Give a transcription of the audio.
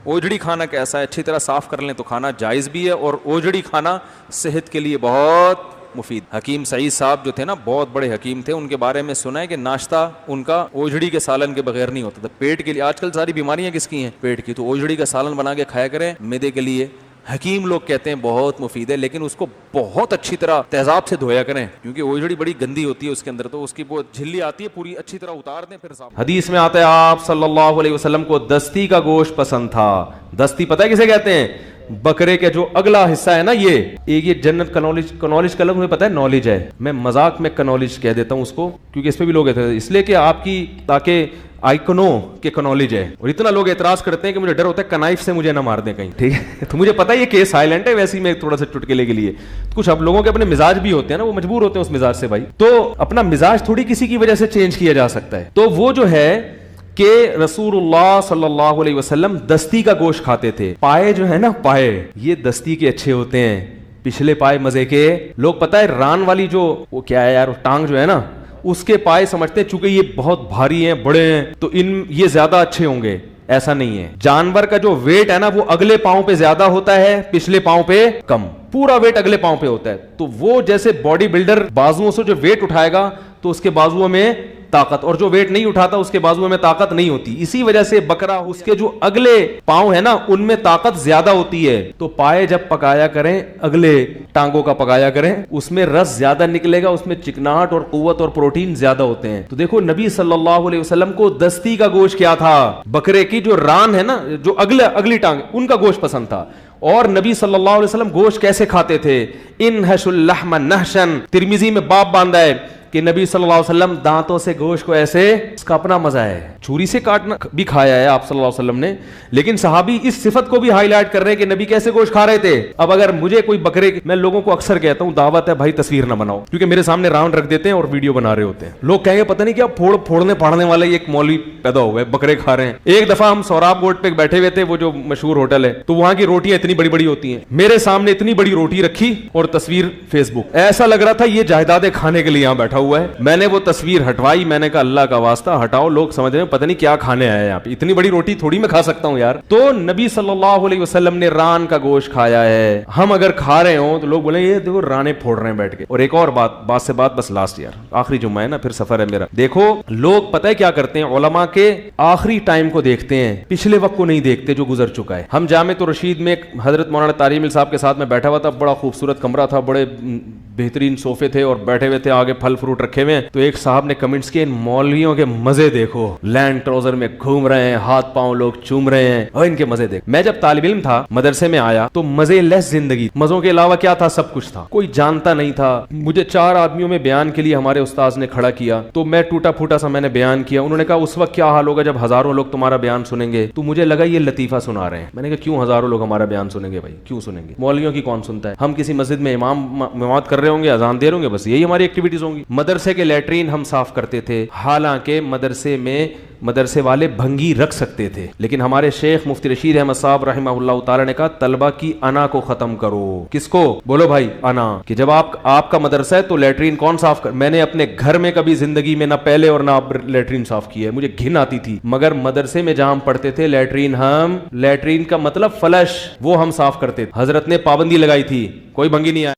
ओजड़ी खाना कैसा है, अच्छी तरह साफ कर लें तो खाना जायज़ भी है, और ओजड़ी खाना सेहत के लिए बहुत मुफीद। हकीम सईद साहब जो थे ना, बहुत बड़े हकीम थे, उनके बारे में सुना है कि नाश्ता उनका ओजड़ी के सालन के बगैर नहीं होता था। पेट के लिए आजकल सारी बीमारियां किसकी हैं, पेट की, तो ओजड़ी का सालन बना के खाया करें, मैदे के लिए हकीम लोग कहते हैं बहुत मुफीद है, लेकिन उसको बहुत अच्छी तरह तेजाब से धोया करें, क्योंकि ओजड़ी बड़ी गंदी होती है उसके अंदर, तो उसकी वो झिल्ली आती है, पूरी अच्छी तरह उतार दें फिर साफ। हदीस में आता है आप सल्लल्लाहु अलैहि वसल्लम को दस्ती का गोश्त पसंद था। दस्ती पता है किसे कहते हैं? बकरे के जो अगला हिस्सा है ना, ये जन्नत कनौलिज का मुझे पता है, नॉलेज है, मैं मजाक में कनौलिज कह देता हूं उसको, क्योंकि इस पे भी लोग कहते हैं इसलिए कि आपकी ताकि आइकनो के कनौलेज है। और इतना लोग एतराज करते हैं कि मुझे डर होता है कनाइफ से मुझे ना मार दें कहीं, ठीक है। तो मुझे पता है ये केस साइलेंट है, वैसे ही मैं थोड़ा सा चुटकुले के लिए, कुछ अब लोगों के अपने मिजाज भी होते हैं ना, वो मजबूर होते हैं उस मिजाज से भाई, तो अपना मिजाज थोड़ी किसी की वजह से चेंज किया जा सकता है। तो वो जो है कि रसूलुल्लाह सल्लल्लाहु अलैहि वसल्लम दस्ती का गोश्त खाते थे। पाए जो है ना, पाए ये दस्ती के अच्छे होते हैं, पिछले पाए मजे के। लोग पता है रान वाली जो वो क्या है यार, टांग जो है ना, उसके पाए समझते हैं चूंकि ये बहुत भारी हैं, बड़े हैं, तो ये ज्यादा अच्छे होंगे। ऐसा नहीं है। जानवर का जो वेट है ना, वो अगले पांव पे ज्यादा होता है, पिछले पांव पे कम। पूरा वेट अगले पांव पे होता है। तो वो जैसे बॉडी बिल्डर बाजुओं से जो वेट उठाएगा तो उसके बाजुओं में ताकत, और जो वेट नहीं उठाता उसके बाजुओं में ताकत नहीं होती। इसी वजह से बकरा, उसके जो अगले पांव है ना, उनमें ताकत ज्यादा होती है। तो पाए जब पकाया करें, अगले टांगों का पकाया करें, उसमें रस ज्यादा निकलेगा, उसमें चिकनाहट और कुव्वत और प्रोटीन ज्यादा होते हैं। तो देखो नबी सल्लल्लाहु अलैहि वसल्लम को दस्ती का गोश्त क्या था, बकरे की जो रान है ना, जो अगली टांग, उनका गोश्त पसंद था। और नबी सल्लल्लाहु अलैहि वसल्लम गोश्त कैसे खाते थे? इनहशुल लहम नहशन, तिर्मिजी में बाब बांधा है कि नबी सल्लल्लाहु अलैहि वसल्लम दांतों से गोश्त को ऐसे, इसका अपना मजा है। छुरी से काटना भी खाया है आप सल्लल्लाहु अलैहि वसल्लम ने, लेकिन सहाबी इस सिफत को भी हाईलाइट कर रहे हैं कि नबी कैसे गोश्त खा रहे थे। अब अगर मुझे कोई बकरे, मैं लोगों को अक्सर कहता हूं दावत है भाई तस्वीर ना बनाओ, क्योंकि मेरे सामने राउंड रख देते हैं और वीडियो बना रहे होते हैं। लोग कहेंगे पता नहीं क्या फोड़ने फाड़ने वाले एक मौलवी पैदा हुआ है, बकरे खा रहे हैं। एक दफा हम सौराब बोर्ड पे बैठे हुए थे, वो जो मशहूर होटल है, तो वहां की रोटियां इतनी बड़ी बड़ी होती हैं, मेरे सामने इतनी बड़ी रोटी रखी और तस्वीर फेसबुक, ऐसा लग रहा था ये जायदादें खाने के लिए यहां बैठा हुआ है। मैंने वो तस्वीर हटवाई, मैंने कहा अल्लाह का वास्ता हटाओ, लोग समझ रहे हैं पता नहीं क्या खाने आए यहाँ पे, इतनी बड़ी रोटी थोड़ी मैं खा सकता हूँ यार। तो नबी सल्लल्लाहु अलैहि वसल्लम ने रान का गोश्त खाया है। हम अगर खा रहे हो तो लोग बोले ये देखो राने फोड़ रहे हैं बैठ के। और एक और बात से बात बस लास्ट यार, आखिरी जुम्मा है ना, फिर सफर है मेरा। देखो लोग पता है क्या करते हैं, उलमा के आखिरी टाइम को देखते हैं, पिछले वक्त को नहीं देखते जो गुजर चुका है। हम जामे तो रशीद में हजरत मौलाना तारीमिल साहब के साथ में बैठा हुआ था, बड़ा खूबसूरत कमरा था, बड़े बेहतरीन सोफे थे और बैठे हुए थे, आगे फल फ्रूट रखे हुए। तो एक साहब ने कमेंट्स किए, इन मौलवियों के मजे देखो, लैंड ट्राउजर में घूम रहे हैं, हाथ पांव लोग चूम रहे हैं, और इनके मजे देख। मैं जब तालिब इल्म था, मदरसे में आया, तो मजे लेस जिंदगी, मजों के अलावा क्या था, सब कुछ था, कोई जानता नहीं था। मुझे 4 आदमियों में बयान के लिए हमारे उस्ताद ने खड़ा किया, तो मैं टूटा फूटा सा मैंने बयान किया। उन्होंने कहा उस वक्त क्या हाल होगा जब हजारों लोग तुम्हारा बयान सुनेंगे। तो मुझे लगा ये लतीफा सुना रहे हैं। मैंने कहा क्यों हजारों लोग हमारा बयान सुनेंगे भाई, क्यों सुनेंगे? मौलवियों की कौन सुनता है? हम किसी मस्जिद में इमामत कर रहे होंगे, अजान दे रहे होंगे, बस यही हमारी एक्टिविटीज होंगी। मदरसे के लैट्रीन हम साफ करते थे, हालांकि मदरसे वाले भंगी रख सकते थे, लेकिन हमारे शेख मुफ्ती रशीद अहमद साहब रहमहुल्लाह ताला ने कहा तलबा की अना को खत्म करो। किसको? बोलो भाई, अना। कि जब आपका मदरसा है तो लैट्रीन कौन साफ कर? मैंने अपने घर में कभी जिंदगी में ना पहले और ना लैट्रीन साफ की है, मुझे घिन आती थी। मगर मदरसे में जहां हम पढ़ते थे लैट्रीन का मतलब फ्लश, वो हम साफ करते थे। हजरत ने पाबंदी लगाई थी, कोई भंगी नहीं आया।